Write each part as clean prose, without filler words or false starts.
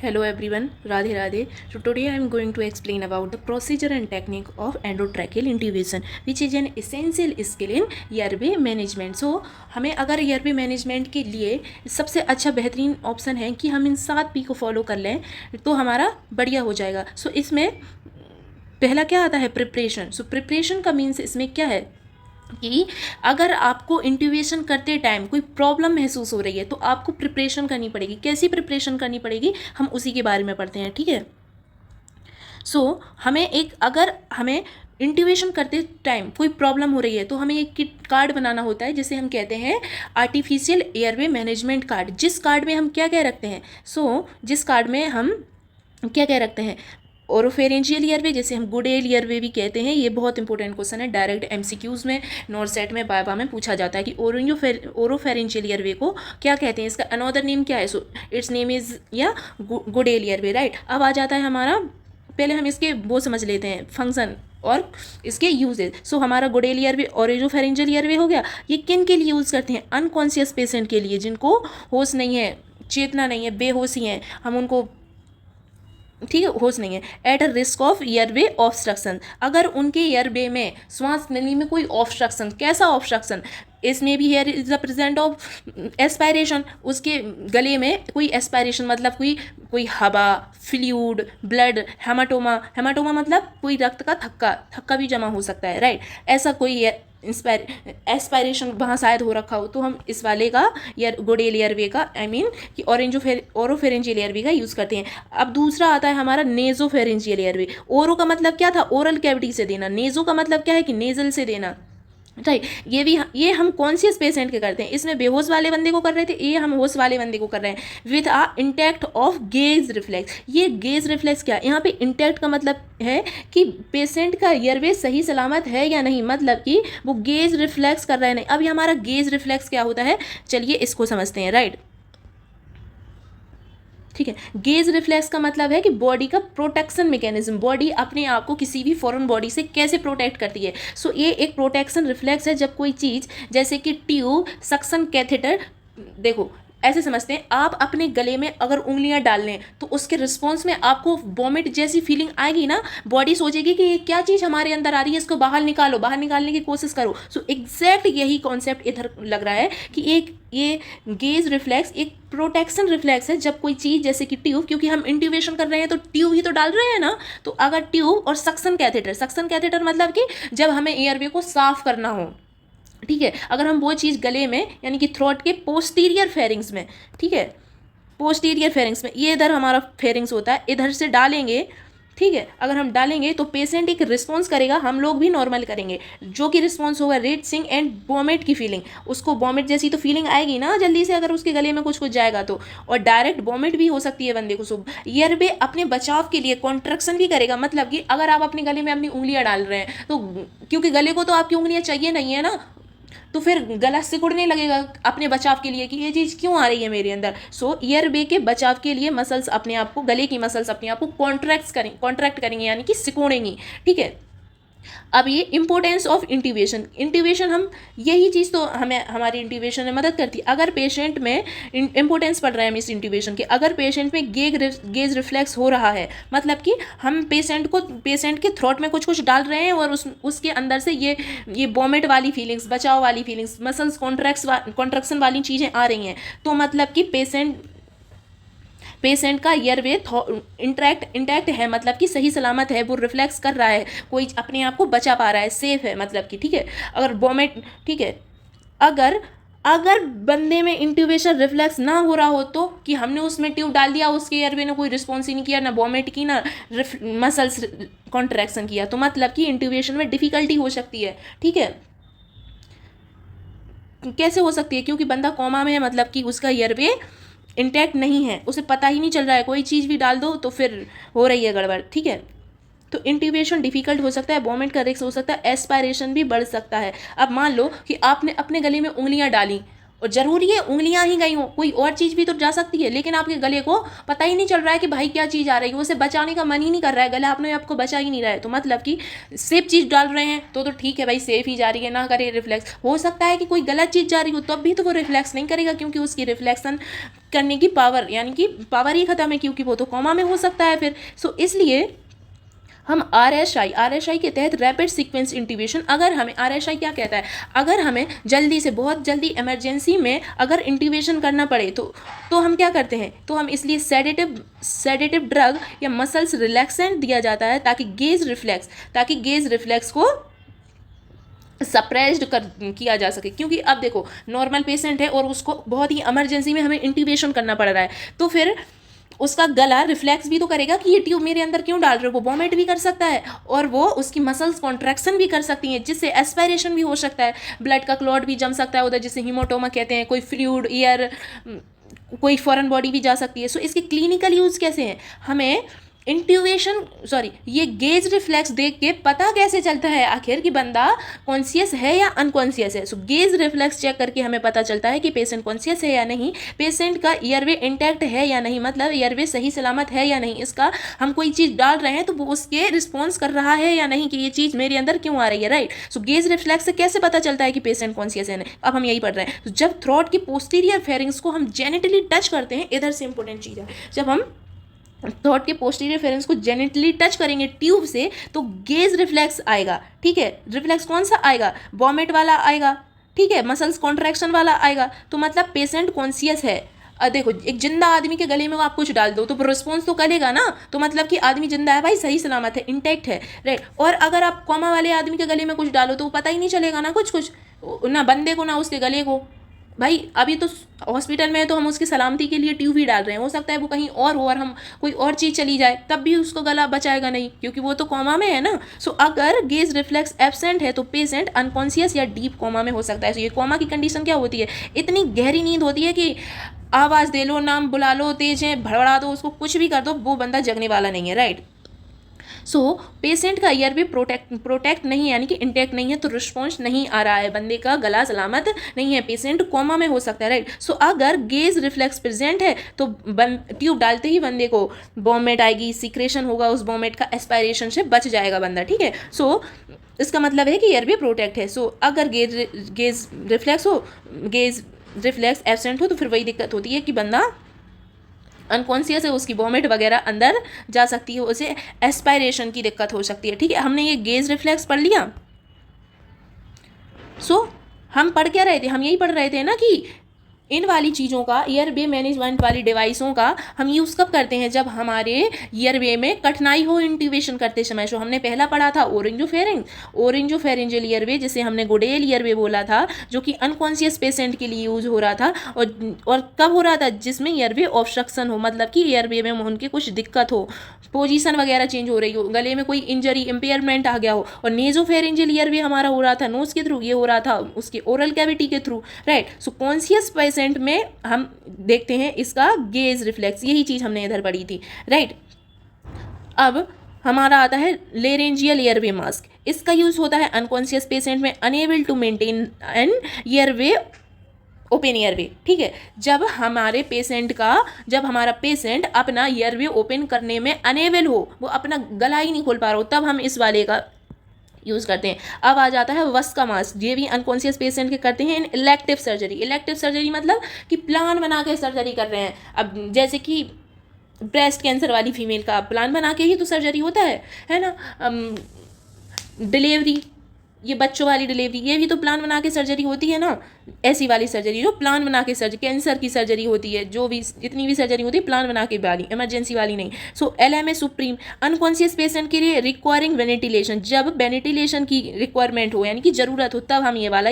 Hello everyone, Radhe Radhe. So today I am going to explain about the procedure and technique of endotracheal intubation, which is an essential skill in airway management. So हमें अगर airway management के लिए सबसे अच्छा बेहतरीन option है कि हम इन 7 P को फॉलो कर लें तो हमारा बढ़िया हो जाएगा. सो इसमें पहला क्या आता है, प्रिपरेशन. सो प्रिपरेशन का मीन्स इसमें क्या है कि अगर आपको इंट्यूबेशन करते टाइम कोई प्रॉब्लम महसूस हो रही है तो आपको प्रिपरेशन करनी पड़ेगी. कैसी प्रिपरेशन करनी पड़ेगी हम उसी के बारे में पढ़ते हैं, ठीक है. अगर हमें इंट्यूबेशन करते टाइम कोई प्रॉब्लम हो रही है तो हमें एक किट कार्ड बनाना होता है जिसे हम कहते हैं आर्टिफिशियल एयरवे मैनेजमेंट कार्ड. जिस कार्ड में हम क्या क्या रखते हैं, जिस कार्ड में हम क्या क्या रखते हैं, ओरोफेरेंजियल एयरवे, जैसे हम गुडेल एयरवे भी कहते हैं. ये बहुत इंपॉर्टेंट क्वेश्चन है, डायरेक्ट एमसीक्यूज में, नॉरसेट में, बायबा में पूछा जाता है कि ओरोफेरेंजियल एयरवे को क्या कहते हैं, इसका अनदर नेम क्या है. सो इट्स नेम इज या गुडेल एयरवे, राइट. अब आ जाता है हमारा, पहले हम इसके वो समझ लेते हैं फंक्शन और इसके यूजेज. सो हमारा गुडेल एयरवे और ओरोफेरेंजियल एयरवे हो गया. ये किन के लिए यूज़ करते हैं, अनकॉन्शियस पेशेंट के लिए, जिनको होश नहीं है, चेतना नहीं है, बेहोशी हैं, हम उनको, ठीक है, होश नहीं है. At a risk of airway obstruction, अगर उनके एयरवे में, श्वास नली में कोई ऑब्स्ट्रक्शन, कैसा ऑब्स्ट्रक्शन, इसमें भी here is the present of aspiration, उसके गले में कोई एस्पायरेशन मतलब कोई हवा, फ्लूइड, ब्लड, हेमाटोमा मतलब कोई रक्त का थक्का भी जमा हो सकता है, राइट. ऐसा कोई एस्पायरेशन वहाँ शायद हो रखा हो तो हम इस वाले का या गुडेल एयरवे का कि ओरोफेरेंजियल एयरवे का यूज़ करते हैं. अब दूसरा आता है हमारा नेजोफेरेंजियल एयरवे. ओरो का मतलब क्या था, ओरल कैविटी से देना. नेजो का मतलब क्या है कि नेजल से देना, राइट. ये हम कॉन्शियस पेशेंट के करते हैं. इसमें बेहोश वाले बंदे को कर रहे थे, ये हम होश वाले बंदे को कर रहे हैं with a intact of gag reflex. ये गेज रिफ्लेक्स क्या है, यहाँ पे इंटैक्ट का मतलब है कि पेशेंट का एयरवे सही सलामत है या नहीं, मतलब कि वो गेज रिफ्लेक्स कर रहा है नहीं. अब ये हमारा गेज रिफ्लेक्स क्या होता है, चलिए इसको समझते हैं, राइट. ठीक है, गेज रिफ्लेक्स का मतलब है कि बॉडी का प्रोटेक्शन मैकेनिज्म, बॉडी अपने आप को किसी भी फॉरेन बॉडी से कैसे प्रोटेक्ट करती है. ये एक प्रोटेक्शन रिफ्लेक्स है. जब कोई चीज़ जैसे कि ट्यूब, सक्शन कैथेटर, देखो ऐसे समझते हैं, आप अपने गले में अगर उंगलियां डाल लें तो उसके रिस्पॉन्स में आपको वॉमिट जैसी फीलिंग आएगी ना. बॉडी सोचेगी कि ये क्या चीज़ हमारे अंदर आ रही है, इसको बाहर निकालो, बाहर निकालने की कोशिश करो. एग्जैक्ट यही कॉन्सेप्ट इधर लग रहा है कि ये गेज रिफ्लेक्स एक प्रोटेक्शन रिफ्लेक्स है. जब कोई चीज़ जैसे कि ट्यूब, क्योंकि हम इंट्यूबेशन कर रहे हैं तो ट्यूब ही तो डाल रहे हैं ना, तो अगर ट्यूब और सक्शन कैथेटर मतलब कि जब हमें एयरवे को साफ करना हो, ठीक है, अगर हम वो चीज़ गले में यानी कि थ्रोट के पोस्टीरियर फेरिंग्स में, ठीक है, पोस्टीरियर फेरिंग्स में, ये इधर हमारा फेरिंग्स होता है, इधर से डालेंगे, ठीक है. अगर हम डालेंगे तो पेशेंट एक रिस्पॉन्स करेगा, हम लोग भी नॉर्मल करेंगे, जो कि रिस्पॉन्स होगा रेटसिंग एंड वॉमिट की फीलिंग. उसको वॉमिट जैसी तो फीलिंग आएगी ना जल्दी से, अगर उसके गले में कुछ जाएगा तो, और डायरेक्ट वॉमिट भी हो सकती है बंदे को. एयरवे अपने बचाव के लिए कॉन्ट्रैक्शन भी करेगा, मतलब कि अगर आप अपने गले में अपनी उंगलियां डाल रहे हैं तो, क्योंकि गले को तो आपकी उंगलियां चाहिए नहीं है ना, तो फिर गला सिकुड़ने लगेगा अपने बचाव के लिए कि ये चीज़ क्यों आ रही है मेरे अंदर. एयरवे के बचाव के लिए मसल्स अपने आप को, गले की मसल्स अपने आप को कॉन्ट्रैक्ट करेंगे यानी कि सिकोड़ेंगी, ठीक है. अब ये इंपॉर्टेंस ऑफ इंट्यूबेशन हम, यही चीज़ तो हमें हमारी इंट्यूबेशन में मदद करती है. अगर पेशेंट में इंपॉर्टेंस पढ़ रहे हैं हम इस इंट्यूबेशन के, अगर पेशेंट में गेज रिफ्लेक्स हो रहा है, मतलब कि हम पेशेंट के थ्रोट में कुछ डाल रहे हैं और उसके अंदर से ये वॉमिट वाली फीलिंग्स, बचाव वाली फीलिंग्स, मसल्स कॉन्ट्रैक्शन वाली चीज़ें आ रही हैं, तो मतलब कि पेशेंट का एयरवे इंटैक्ट है, मतलब कि सही सलामत है, वो रिफ्लेक्स कर रहा है, कोई अपने आप को बचा पा रहा है, सेफ है, मतलब कि, ठीक है. अगर वॉमिट, ठीक है, अगर बंदे में इंट्यूबेशन रिफ्लेक्स ना हो रहा हो तो, कि हमने उसमें ट्यूब डाल दिया, उसके एयरवे ने कोई रिस्पॉन्स ही नहीं किया, ना वॉमिट की, ना मसल्स कॉन्ट्रैक्शन किया, तो मतलब कि इंट्यूबेशन में डिफिकल्टी हो सकती है, ठीक है. कैसे हो सकती है, क्योंकि बंदा कोमा में है, मतलब कि उसका एयरवे इंटैक्ट नहीं है, उसे पता ही नहीं चल रहा है, कोई चीज़ भी डाल दो तो फिर हो रही है गड़बड़, ठीक है. तो इंट्यूबेशन डिफिकल्ट हो सकता है, वॉमिट का रिस्क हो सकता है, एस्पायरेशन भी बढ़ सकता है. अब मान लो कि आपने अपने गले में उंगलियां डाली और ज़रूरी है उंगलियां ही गई हों, कोई और चीज़ भी तो जा सकती है, लेकिन आपके गले को पता ही नहीं चल रहा है कि भाई क्या चीज़ आ रही है, उसे बचाने का मन ही नहीं कर रहा है, गला अपने आपको बचा ही नहीं रहा है, तो मतलब कि सेफ चीज़ डाल रहे हैं तो ठीक है भाई, सेफ ही जा रही है, ना करे रिफ्लेक्स। हो सकता है कि कोई गलत चीज़ जा रही हो तब भी तो वो रिफ्लेक्स नहीं करेगा, क्योंकि उसकी रिफ्लेक्शन करने की पावर, यानी कि पावर ही खत्म है, क्योंकि वो तो कॉमा में हो सकता है फिर। सो इसलिए हम आर एस आई के तहत रैपिड सीक्वेंस इंट्यूबेशन, अगर हमें RSI क्या कहता है, अगर हमें जल्दी से बहुत जल्दी इमरजेंसी में अगर इंट्यूबेशन करना पड़े तो हम क्या करते हैं, तो हम इसलिए सेडेटिव ड्रग या मसल्स रिलैक्सेंट दिया जाता है ताकि गेज रिफ्लेक्स को सप्रेस्ड किया जा सके। क्योंकि अब देखो नॉर्मल पेशेंट है और उसको बहुत ही इमरजेंसी में हमें इंट्यूबेशन करना पड़ रहा है, तो फिर उसका गला रिफ्लेक्स भी तो करेगा कि ये ट्यूब मेरे अंदर क्यों डाल रहे हो, वो वॉमिट भी कर सकता है और वो उसकी मसल्स कॉन्ट्रैक्शन भी कर सकती हैं, जिससे एस्पायरेशन भी हो सकता है, ब्लड का क्लॉट भी जम सकता है उधर, जिसे हीमोटोमा कहते हैं, कोई फ्लूइड ईयर, कोई फॉरेन बॉडी भी जा सकती है। सो इसके क्लिनिकल यूज़ कैसे हैं, हमें ये गेज रिफ्लेक्स देख के पता कैसे चलता है आखिर कि बंदा कॉन्शियस है या अनकॉन्शियस है। सो गेज रिफ्लेक्स चेक करके हमें पता चलता है कि पेशेंट कॉन्शियस है या नहीं, पेशेंट का ईयरवे इंटैक्ट है या नहीं, मतलब ईयरवे सही सलामत है या नहीं, इसका हम कोई चीज़ डाल रहे हैं तो वो उसके रिस्पॉन्स कर रहा है या नहीं, कि ये चीज़ मेरे अंदर क्यों आ रही है, राइट। सो गेज रिफ्लेक्स से कैसे पता चलता है कि पेशेंट कॉन्शियस है नहीं, अब हम यही पढ़ रहे हैं। जब थ्रोट की पोस्टीरियर फेरिंग्स को हम जेनिटली टच करते हैं, इधर से इंपॉर्टेंट चीज़ है, जब हम थ्रोट के पोस्टीरियर फेरेंस को जेनिटली टच करेंगे ट्यूब से तो गेज रिफ्लेक्स आएगा, ठीक है। रिफ्लेक्स कौन सा आएगा, वॉमिट वाला आएगा, ठीक है, मसल्स कॉन्ट्रैक्शन वाला आएगा, तो मतलब पेशेंट कॉन्शियस है। देखो एक जिंदा आदमी के गले में आप कुछ डाल दो तो रिस्पॉन्स तो करेगा ना, तो मतलब कि आदमी जिंदा है भाई, सही सलामत है, इंटैक्ट है, राइट। और अगर आप कोमा वाले आदमी के गले में कुछ डालो तो पता ही नहीं चलेगा ना, कुछ ना बंदे को ना उसके गले को। भाई अभी तो हॉस्पिटल में है तो हम उसकी सलामती के लिए ट्यूब ही डाल रहे हैं, हो सकता है वो कहीं और हो और हम कोई और चीज़ चली जाए तब भी उसको गला बचाएगा नहीं, क्योंकि वो तो कोमा में है ना। सो अगर गेज रिफ्लेक्स एब्सेंट है तो पेशेंट अनकॉन्शियस या डीप कोमा में हो सकता है। सो ये कोमा की कंडीशन क्या होती है, इतनी गहरी नींद होती है कि आवाज़ दे लो, नाम बुला लो, तेज है भड़बड़ा दो, उसको कुछ भी कर दो, वो बंदा जगने वाला नहीं है, राइट। सो पेशेंट का ईयर भी प्रोटेक्ट नहीं, यानी कि इंटैक्ट नहीं है, तो रिस्पॉन्स नहीं आ रहा है, बंदे का गला सलामत नहीं है, पेशेंट कोमा में हो सकता है, राइट। सो अगर गेज रिफ्लेक्स प्रेजेंट है तो ट्यूब डालते ही बंदे को वॉमिट आएगी, सिक्रेशन होगा, उस वॉमिट का एस्पायरेशन से बच जाएगा बंदा, ठीक है। सो इसका मतलब है कि ईयर भी प्रोटेक्ट है। सो अगर गेज रिफ्लेक्स एब्सेंट हो तो फिर वही दिक्कत होती है कि बंदा अनकॉन्शियस है, उसकी वॉमिट वगैरह अंदर जा सकती है, उसे एस्पायरेशन की दिक्कत हो सकती है, ठीक है। हमने ये गेज रिफ्लेक्स पढ़ लिया। सो हम पढ़ क्या रहे थे, हम यही पढ़ रहे थे ना कि इन वाली चीज़ों का, ईयरवे मैनेजमेंट वाली डिवाइसों का हम यूज़ कब करते हैं, जब हमारे ईयरवे में कठिनाई हो इंट्यूबेशन करते समय। सो हमने पहला पढ़ा था ओरिंजोफेरेंजियल ईयरवे, जिसे हमने गोडेल ईयरवे बोला था, जो कि अनकॉन्शियस पेशेंट के लिए यूज हो रहा था, और कब हो रहा था, जिसमें ईयरवे ऑब्स्ट्रक्शन हो, मतलब कि ईयरवे में उनके कुछ दिक्कत हो, पोजीशन वगैरह चेंज हो रही हो, गले में कोई इंजरी इम्पेयरमेंट आ गया हो। और नेजोफेरेंजियल ईयरवे हमारा हो रहा था नोज के थ्रू, ये हो रहा था उसके ओरल कैविटी के through, right. So conscious patient में हम देखते हैं इसका गेज रिफ्लेक्स, यही चीज़ हमने इधर पढ़ी थी, राइट। अब हमारा आता है लेरेंजियल ईयरवे मास्क, इसका यूज़ होता है अनकॉन्शियस पेशेंट में, unable to maintain an airway open airway, ठीक है। जब हमारा पेशेंट अपना ईयरवे ओपन करने में अनेबल हो, वो अपना गला ही नहीं खोल पा रहा हो, तब हम इस वाले का यूज़ करते हैं। अब आ जाता है वस्का मास्क, ये भी अनकॉन्शियस पेशेंट के करते हैं इन इलेक्टिव सर्जरी मतलब कि प्लान बना के सर्जरी कर रहे हैं। अब जैसे कि ब्रेस्ट कैंसर वाली फीमेल का प्लान बना के ही तो सर्जरी होता है ना। डिलीवरी, ये बच्चों वाली डिलीवरी, ये भी तो प्लान बना के सर्जरी होती है ना। ऐसी वाली सर्जरी जो प्लान बना के कैंसर की सर्जरी होती है, जो भी जितनी भी सर्जरी होती है प्लान बना के वाली, इमरजेंसी वाली नहीं। सो LMA सुप्रीम, अनकॉन्शियस पेशेंट के लिए रिक्वायरिंग वेंटिलेशन, जब वेंटिलेशन की रिक्वायरमेंट हो, यानी कि ज़रूरत हो, तब हम ये वाला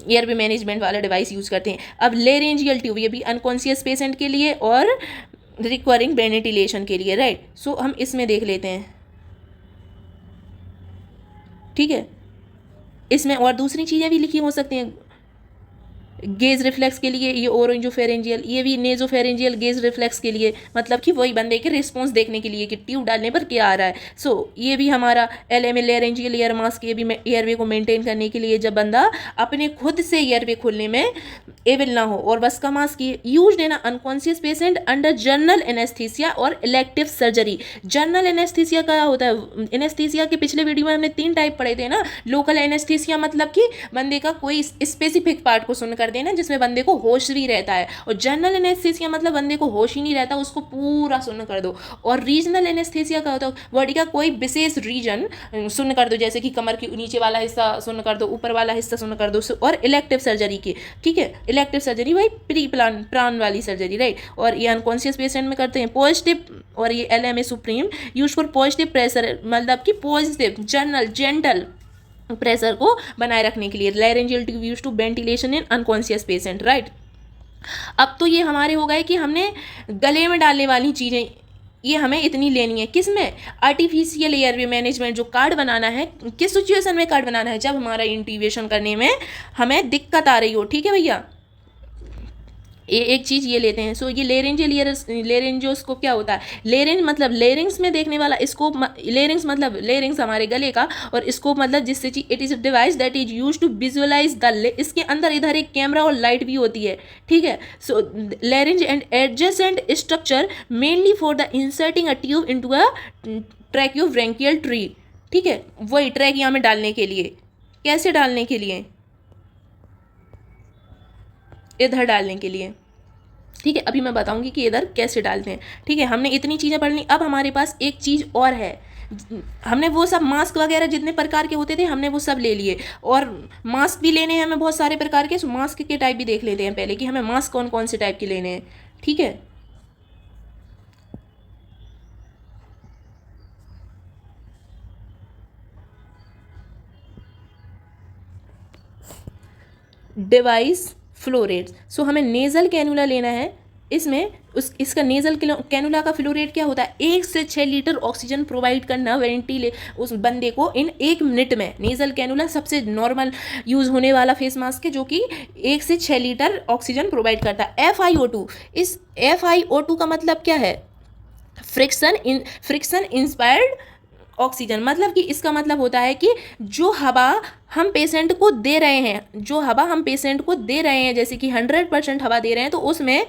ईयरवे मैनेजमेंट वाला डिवाइस यूज़ करते हैं। अब लेरेंजियल ट्यूब, ये भी अनकॉन्शियस पेशेंट के लिए और रिक्वायरिंग वेंटिलेशन के लिए, राइट। सो हम इसमें देख लेते हैं, ठीक है। इसमें और दूसरी चीज़ें भी लिखी हो सकती हैं, गेज रिफ्लेक्स के लिए, ये ओरोंजोफेरेंजियल, ये भी नेजोफेरेंजियल गेज रिफ्लेक्स के लिए, मतलब कि वही बंदे के रिस्पॉन्स देखने के लिए कि ट्यूब डालने पर क्या आ रहा है। सो ये भी हमारा LMA लेरेंजियल एयर मास्क, ये भी एयरवे को मेंटेन करने के लिए, जब बंदा अपने खुद से एयरवे खोलने में एबल ना हो। और बस का mask used in unconscious patient under general anaesthesia और इलेक्टिव सर्जरी। जनरल एनेस्थीसिया क्या होता है? एनेस्थीसिया के पिछले वीडियो में हमने 3 टाइप पढ़े थे ना। लोकल एनेस्थीसिया मतलब कि बंदे का कोई स्पेसिफिक पार्ट को सुन कर देना जिसमें बंदे को होश भी रहता है, और जनरल एनेस्थीसिया मतलब बंदे को होश ही नहीं रहता, उसको पूरा सुन कर दो। और रीजनल एनेस्थीसिया का होता है बॉडी का कोई विशेष रीजन सुन कर दो, जैसे कि कमर के नीचे वाला हिस्सा सुन कर दो, ऊपर वाला हिस्सा सुन कर दो। और इलेक्टिव सर्जरी की, ठीक है, इलेक्टिव सर्जरी वही प्री प्राण वाली सर्जरी, राइट। और ये अनकॉन्शियस पेशेंट में करते हैं। पॉजिटिव, और ये LMA supreme use for positive pressure, मतलब कि पॉजिटिव जनरल जेंटल प्रेशर को बनाए रखने के लिए। Laryngeal tube use to ventilation in unconscious patient, right. अब तो ये हमारे हो गए कि हमने गले में डालने वाली चीज़ें ये हमें इतनी लेनी है। किस में? आर्टिफिशियल एयरवे मैनेजमेंट जो कार्ड बनाना है, किस सिचुएशन में कार्ड बनाना है? जब हमारा इंट्यूबेशन करने में हमें दिक्कत आ रही हो, ठीक है भैया। ये एक चीज़ ये लेते हैं। सो ये लेरेंजियोस्कोप क्या होता है? लेरेंज मतलब लेरिंग्स में देखने वाला, स्कोप लेरिंग्स मतलब लेरिंग्स हमारे गले का, और स्कोप मतलब जिससे चीज, it is a device that is use to visualise the, इसके अंदर इधर एक कैमरा और लाइट भी होती है, ठीक है। So larynx and adjacent structure mainly for the inserting a tube into a tracheobronchial tree, ठीक है, वही ट्रैकिया में डालने के लिए। कैसे डालने के लिए? इधर डालने के लिए, ठीक है। अभी मैं बताऊंगी कि इधर कैसे डालते हैं, ठीक है। हमने इतनी चीज़ें पढ़ ली। अब हमारे पास एक चीज़ और है। हमने वो सब मास्क वगैरह जितने प्रकार के होते थे हमने वो सब ले लिए, और मास्क भी लेने हैं हमें बहुत सारे प्रकार के। सो मास्क के टाइप भी देख लेते हैं पहले कि हमें मास्क कौन कौन से टाइप के लेने हैं, ठीक है। Device flow rate. सो हमें नेजल कैनुला लेना है। इसमें इसका नेजल कैनुला का फ्लो रेट क्या होता है? 1 से 6 लीटर ऑक्सीजन प्रोवाइड करना उस बंदे को इन 1 मिनट में। नेजल कैनुला सबसे नॉर्मल यूज़ होने वाला फेस मास्क है जो कि 1 से 6 लीटर ऑक्सीजन प्रोवाइड करता है। FiO2, इस FiO2 का मतलब क्या है? फ्रिक्शन इंस्पायर्ड ऑक्सीजन, मतलब कि इसका मतलब होता है कि जो हवा हम पेशेंट को दे रहे हैं, जो हवा हम पेशेंट को दे रहे हैं, जैसे कि 100% हवा दे रहे हैं, तो उसमें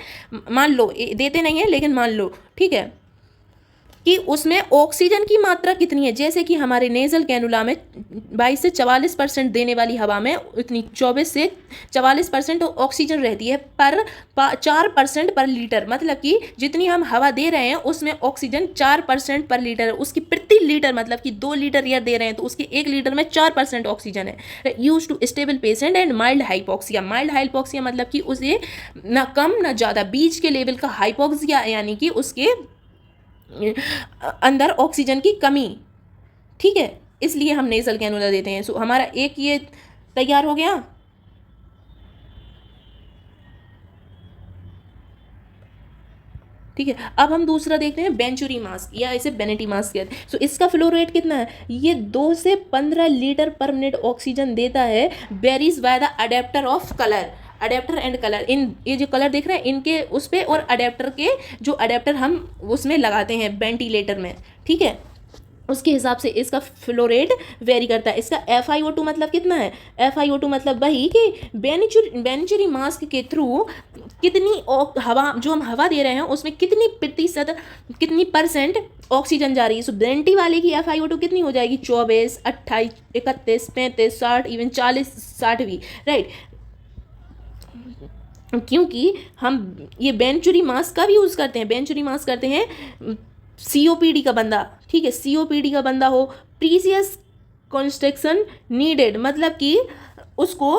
मान लो, देते नहीं है लेकिन मान लो, ठीक है, कि उसमें ऑक्सीजन की मात्रा कितनी है। जैसे कि हमारे नेजल कैनुला में 22 से 44% देने वाली हवा में उतनी 24 से 44% ऑक्सीजन रहती है, पर 4% पर लीटर, मतलब कि जितनी हम हवा दे रहे हैं उसमें ऑक्सीजन 4% पर लीटर है। उसकी प्रति लीटर, मतलब कि 2 लीटर एयर दे रहे हैं तो उसके 1 लीटर में 4% ऑक्सीजन है। Use to stable patient and mild hypoxia. Mild hypoxia मतलब कि उसे ना कम ना ज़्यादा बीच के लेवल का हाइपोक्सिया, यानी कि उसके अंदर ऑक्सीजन की कमी, ठीक है, इसलिए हम नेजल कैनुला देते हैं। सो हमारा एक ये तैयार हो गया। ठीक है, अब हम दूसरा देखते हैं बेंचुरी मास्क, या इसे बेनेटी मास्क कहते हैं। सो इसका फ्लो रेट कितना है? ये 2 से 15 लीटर पर मिनट ऑक्सीजन देता है। Varies by the adapter of colour, adapter and colour. इन ये जो कलर देख रहे हैं इनके उस पर, और अडेप्टर के जो अडेप्टर हम उसमें लगाते हैं वेंटिलेटर में, ठीक है, उसके हिसाब से इसका फ्लो रेट वेरी करता है। इसका FiO2 मतलब कितना है? FiO2 मतलब वही कि बेनिचुरी मास्क के थ्रू कितनी हवा, जो हम हवा दे रहे हैं उसमें कितनी प्रतिशत, कितनी परसेंट ऑक्सीजन जा रही है। सो बेंटी वाले की FiO2 कितनी हो जाएगी? 24, 28, 31, 35, 60, इवन 40, 60 भी, राइट। क्योंकि हम ये बेंचुरी मास्क का भी यूज़ करते हैं। बेंचुरी मास्क करते हैं COPD का बंदा, ठीक है, COPD का बंदा हो, प्रीसियस कंस्ट्रक्शन नीडेड, मतलब कि उसको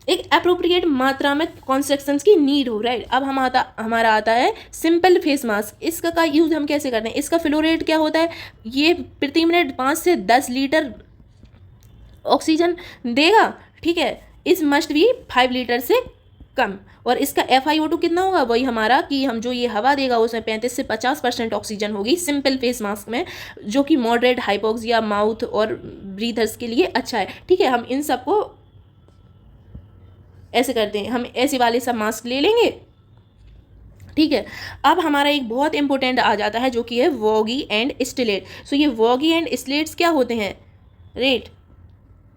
एक अप्रोप्रिएट मात्रा में कंस्ट्रक्शंस की नीड हो, राइट। अब हमारा आता है सिंपल फेस मास्क। इसका का यूज़ हम कैसे करते हैं? इसका फ्लो रेट क्या होता है? ये प्रति मिनट 5 से 10 लीटर ऑक्सीजन देगा, ठीक है। इस मस्ट भी 5 लीटर से कम। और इसका FiO2 कितना होगा? वही हमारा कि हम जो ये हवा देगा उसमें 35 से 50% ऑक्सीजन होगी सिंपल फेस मास्क में, जो कि मॉडरेट हाइपोक्सिया, माउथ और ब्रीथर्स के लिए अच्छा है, ठीक है। हम इन सबको ऐसे करते हैं, हम ऐसे वाले सब मास्क ले लेंगे, ठीक है। अब हमारा एक बहुत इंपॉर्टेंट आ जाता है जो कि है वॉगी एंड स्टिलेट। सो ये वॉगी एंड स्टिलेट्स क्या होते हैं, राइट।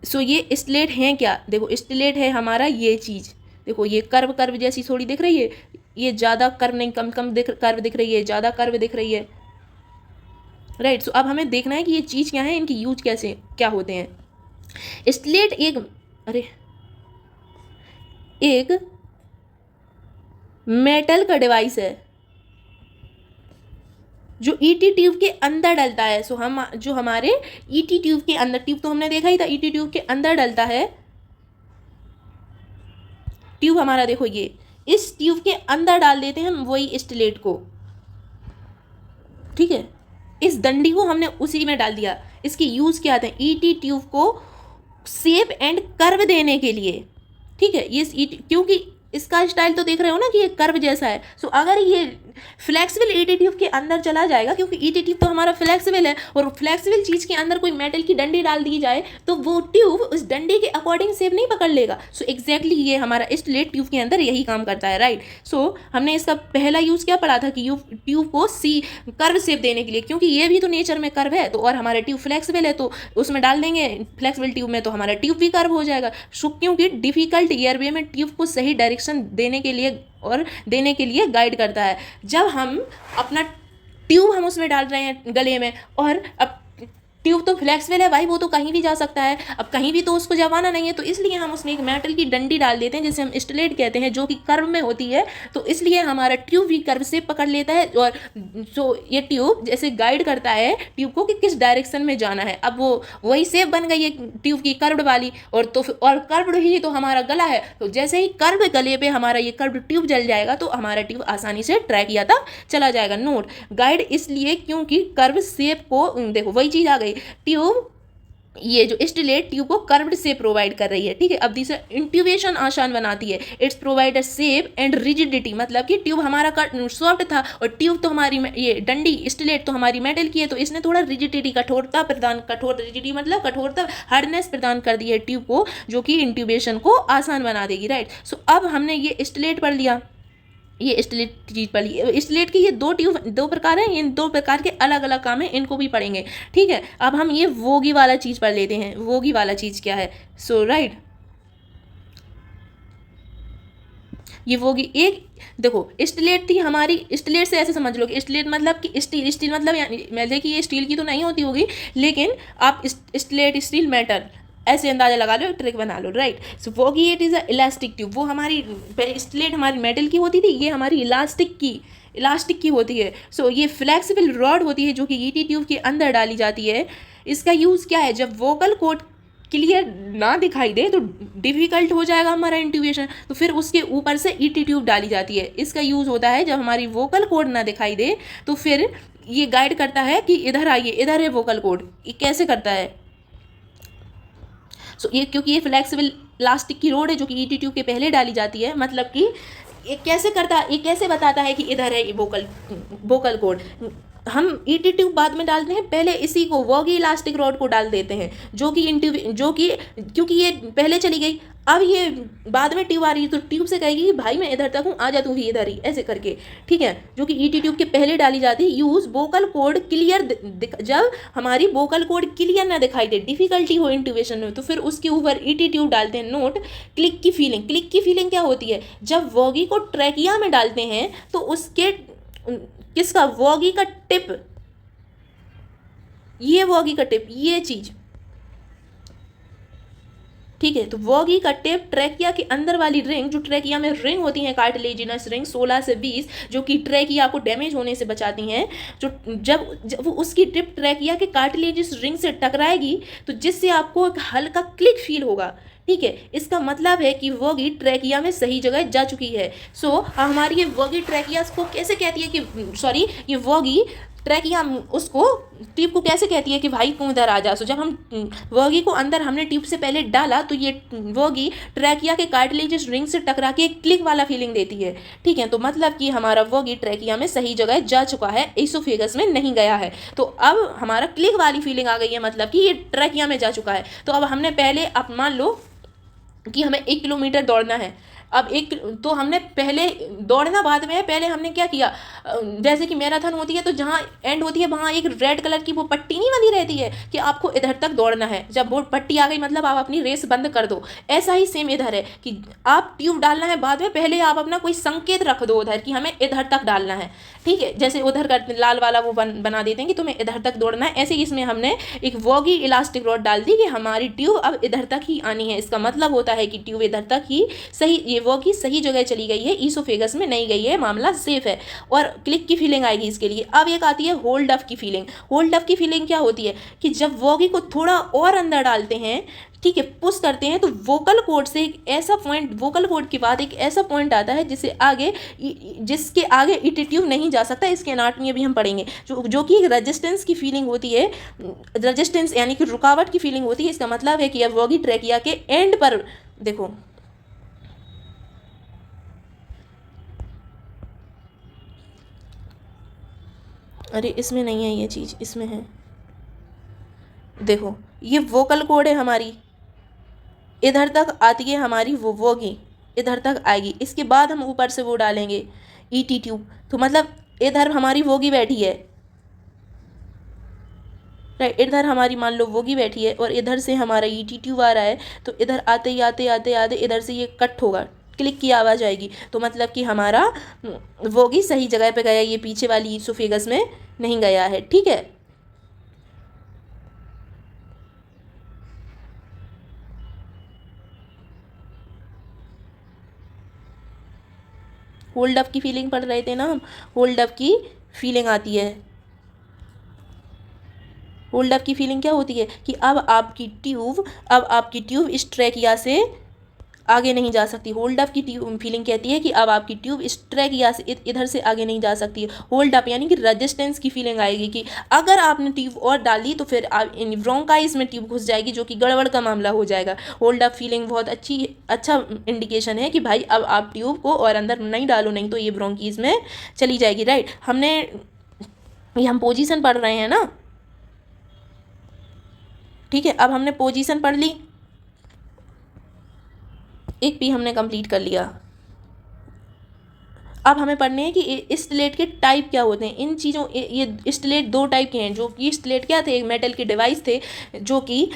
सो ये स्टिलेट हैं क्या, देखो स्टिलेट है हमारा ये चीज़, देखो ये कर्व कर्व जैसी थोड़ी दिख रही है, ये ज़्यादा कर्व नहीं, कम कम कर्व दिख रही है, ज़्यादा कर्व दिख रही है, राइट। सो अब हमें देखना है कि ये चीज़ क्या है, इनकी यूज कैसे क्या होते हैं। स्टिलेट एक मेटल का डिवाइस है जो ईटी ट्यूब के अंदर डलता है। सो हम जो हमारे ईटी ट्यूब के अंदर, ट्यूब तो हमने देखा ही था, ईटी ट्यूब के अंदर डलता है ट्यूब हमारा, देखो ये इस ट्यूब के अंदर डाल देते हैं हम वही स्टिलेट को, ठीक है। इस डंडी को हमने उसी में डाल दिया। इसकी यूज क्या आते हैं, ईटी ट्यूब को शेप एंड कर्व देने के लिए, ठीक है। ये क्योंकि इसका स्टाइल तो देख रहे हो ना कि ये कर्व जैसा है। सो अगर ये फ्लेक्सिबल ईटी ट्यूब के अंदर चला जाएगा, क्योंकि ईटी ट्यूब तो हमारा फ्लेक्सिबल है, और फ्लेक्सिबल चीज़ के अंदर कोई मेटल की डंडी डाल दी जाए तो वो ट्यूब उस डंडी के अकॉर्डिंग शेप नहीं पकड़ लेगा। सो एग्जैक्टली ये हमारा स्टिलेट ट्यूब के अंदर यही काम करता है, राइट। सो हमने इसका पहला यूज़ क्या पढ़ा था कि ट्यूब को कर्व शेप देने के लिए, क्योंकि ये भी तो नेचर में कर्व है, तो और हमारा ट्यूब फ्लेक्सिबल है तो उसमें डाल देंगे फ्लेक्सिबल ट्यूब में, तो हमारा ट्यूब भी कर्व हो जाएगा। सो क्योंकि डिफिकल्ट एयरवे में ट्यूब को सही डायरेक्शन देने के लिए गाइड करता है। जब हम अपना ट्यूब हम उसमें डाल रहे हैं गले में, और अब ट्यूब तो फ्लेक्सिबल है भाई, वो तो कहीं भी जा सकता है, अब कहीं भी तो उसको जमाना नहीं है, तो इसलिए हम उसमें एक मेटल की डंडी डाल देते हैं जिसे हम स्टिलेट कहते हैं, जो कि कर्व में होती है। तो इसलिए हमारा ट्यूब भी कर्व से पकड़ लेता है, और सो ये ट्यूब जैसे गाइड करता है ट्यूब को कि किस डायरेक्शन में जाना है। अब वो वही शेप बन गई है ट्यूब की कर्व्ड वाली, और कर्व्ड ही तो हमारा गला है, तो जैसे ही कर्व गले पे हमारा ये कर्व्ड ट्यूब जल जाएगा तो हमारा ट्यूब आसानी से ट्रैकिया तक चला जाएगा। नोट, गाइड इसलिए क्योंकि कर्व शेप को, देखो वही चीज़ आ गई, ट्यूब ये जो स्टिलेट ट्यूब को कर्व्ड शेप प्रोवाइड कर रही है, ठीक है। अब दूसरा इंट्यूबेशन आसान बनाती है, it's provide a shape and rigidity, मतलब कि ट्यूब हमारा सॉफ्ट था और ट्यूब तो हमारी ये डंडी स्टिलेट तो हमारी मेटल की है, तो इसने थोड़ा रिजिडिटी रिजिडिटी मतलब कठोरता, हार्डनेस प्रदान कर दी है ट्यूब को, जो कि इंट्यूबेशन को आसान बना देगी, राइट। सो अब हमने ये स्टिलेट पढ़ लिया, ये स्टिलेट चीज़ पढ़ी। स्टिलेट के ये दो प्रकार हैं, इन दो प्रकार के अलग अलग काम हैं, इनको भी पढ़ेंगे, ठीक है। अब हम ये वोगी वाला चीज़ पढ़ लेते हैं, वोगी वाला चीज़ क्या है। सो राइट, ये वोगी एक, देखो स्टिलेट थी हमारी, स्टिलेट से ऐसे समझ लो कि स्टिलेट मतलब कि स्टील मतलब, यानी मैं देखिए ये स्टील की तो नहीं होती होगी, लेकिन आप स्टिलेट स्टील मेटल ऐसे अंदाजा लगा लो, ट्रिक बना लो, राइट। सो वोगी it is a elastic tube, वो हमारी स्टिलेट हमारी मेटल की होती थी, ये हमारी इलास्टिक की होती है। सो ये फ्लेक्सिबल रॉड होती है जो कि ईटी ट्यूब के अंदर डाली जाती है। इसका यूज़ क्या है, जब वोकल कॉर्ड क्लियर ना दिखाई दे तो डिफ़िकल्ट हो जाएगा हमारा इंट्यूबेशन, तो फिर उसके ऊपर से ईटी ट्यूब डाली जाती है। इसका यूज़ होता है जब हमारी वोकल कॉर्ड ना दिखाई दे, तो फिर ये गाइड करता है कि इधर आइए, इधर है वोकल कॉर्ड। ये कैसे करता है, सो ये क्योंकि ये फ्लेक्सिबल इलास्टिक की रोड है जो कि ईटी ट्यूब के पहले डाली जाती है, मतलब कि ये कैसे बताता है कि इधर है ये वोकल कॉर्ड। हम ईटी ट्यूब बाद में डालते हैं, पहले इसी को वोगी इलास्टिक रॉड को डाल देते हैं, जो कि क्योंकि ये पहले चली गई, अब ये बाद में ट्यूब आ रही है, तो ट्यूब से कहेगी कि भाई मैं इधर तक हूँ, आ जा तू भी इधर ही, ऐसे करके, ठीक है। जो कि ईटी ट्यूब के पहले डाली जाती है। यूज़ वोकल कॉर्ड क्लियर, जब हमारी वोकल कॉर्ड क्लियर ना दिखाई दे, डिफिकल्टी हो इंट्यूबेशन में, तो फिर उसके ऊपर ईटी ट्यूब डालते हैं। नोट, क्लिक की फीलिंग क्या होती है, जब वोगी को ट्रैकिया में डालते हैं तो उसके किसका, वोगी का टिप, ये वोगी का टिप, ये चीज, ठीक है। तो वोगी का टिप ट्रैकिया के अंदर वाली रिंग, जो ट्रैकिया में रिंग होती है कार्टिलेजिनस रिंग 16 से 20, जो कि ट्रैकिया को डैमेज होने से बचाती हैं, जो जब वो उसकी टिप ट्रैकिया के कार्टिलेजिनस रिंग से टकराएगी तो जिससे आपको एक हल्का क्लिक फील होगा, ठीक है। इसका मतलब है कि वोगी ट्रैकिया में सही जगह जा चुकी है। सो हमारी ये वोगी ट्रैकिया को कैसे कहती है कि सॉरी, ये वोगी ट्रैकिया उसको ट्यूब को कैसे कहती है कि भाई तू इधर आ जा। सो जब हम वोगी को अंदर हमने ट्यूब से पहले डाला तो ये वोगी ट्रैकिया के कार्टिलेजिनस रिंग से टकरा के एक क्लिक वाला फीलिंग देती है, ठीक है। तो मतलब कि हमारा वोगी ट्रैकिया में सही जगह जा चुका है, एसोफेगस में नहीं गया है। तो अब हमारा क्लिक वाली फीलिंग आ गई है, मतलब कि ये ट्रैकिया में जा चुका है। तो अब हमने पहले, अब मान लो कि हमें 1 किलोमीटर दौड़ना है। अब एक तो हमने पहले दौड़ना बाद में है, पहले हमने क्या किया, जैसे कि मैराथन होती है तो जहाँ एंड होती है वहाँ एक रेड कलर की वो पट्टी नहीं बंधी रहती है कि आपको इधर तक दौड़ना है, जब वो पट्टी आ गई मतलब आप अपनी रेस बंद कर दो। ऐसा ही सेम इधर है कि आप ट्यूब डालना है बाद में, पहले आप अपना कोई संकेत रख दो उधर कि हमें इधर तक डालना है, ठीक है। जैसे उधर का लाल वाला वो बना देते हैं कि तुम्हें इधर तक दौड़ना है, ऐसे ही इसमें हमने एक वॉगी इलास्टिक रॉड डाल दी कि हमारी ट्यूब अब इधर तक ही आनी है। इसका मतलब होता है कि ट्यूब इधर तक ही सही, ये वॉगी सही जगह चली गई है, ईसोफेगस में नहीं गई है, मामला सेफ है और क्लिक की फीलिंग आएगी इसके लिए। अब एक आती है होल्ड अप की फीलिंग। होल्ड अप की फीलिंग क्या होती है कि जब वॉगी को थोड़ा और अंदर डालते हैं, ठीक है, पुश करते हैं, तो वोकल कॉर्ड से एक ऐसा पॉइंट, वोकल कॉर्ड के बाद एक ऐसा पॉइंट आता है जिसके आगे इटिट्यूब नहीं जा सकता। इसके एनाटमी भी हम पढ़ेंगे, जो कि एक रेजिस्टेंस की फीलिंग होती है। रेजिस्टेंस यानी कि रुकावट की फीलिंग होती है। इसका मतलब है कि अब वॉगी ट्रैकिया के एंड पर देखो, अरे इसमें नहीं है ये चीज़, इसमें है, देखो ये वोकल कॉर्ड है हमारी, इधर तक आती है हमारी वो वॉगी, इधर तक आएगी, इसके बाद हम ऊपर से वो डालेंगे ईटी ट्यूब। तो मतलब इधर हमारी वॉगी बैठी है, राइट, इधर हमारी मान लो वॉगी बैठी है और इधर से हमारा ईटी ट्यूब आ रहा है, तो इधर आते ही आते आते आते इधर से ये कट होगा, क्लिक की आवाज़ आएगी, तो मतलब कि हमारा वॉगी सही जगह पे गया, ये पीछे वाली ईसोफेगस में नहीं गया है, ठीक है। होल्ड अप की फीलिंग पढ़ रहे थे ना हम, होल्ड अप की फीलिंग आती है। होल्ड अप की फीलिंग क्या होती है कि अब आपकी ट्यूब इस ट्रैकिया से आगे नहीं जा सकती। होल्ड अप की फीलिंग कहती है कि अब आपकी ट्यूब इस ट्रैकिया से इधर से आगे नहीं जा सकती। होल्ड अप यानी कि रेजिस्टेंस की फीलिंग आएगी कि अगर आपने ट्यूब और डाली तो फिर ब्रोंकाइस में ट्यूब घुस जाएगी, जो कि गड़बड़ का मामला हो जाएगा। होल्ड अप फीलिंग बहुत अच्छा इंडिकेशन है कि भाई अब आप ट्यूब को और अंदर नहीं डालो, नहीं तो ये ब्रोंकीज में चली जाएगी, राइट। ये हम पोजीशन पढ़ रहे हैं ना, ठीक है। अब हमने पोजीशन पढ़ ली, एक पी हमने कंप्लीट कर लिया। अब हमें पढ़ने हैं कि स्टिलेट के टाइप क्या होते हैं। इन चीज़ों, ये स्टिलेट दो टाइप के हैं, जो कि स्टिलेट क्या थे, एक मेटल के डिवाइस थे जो कि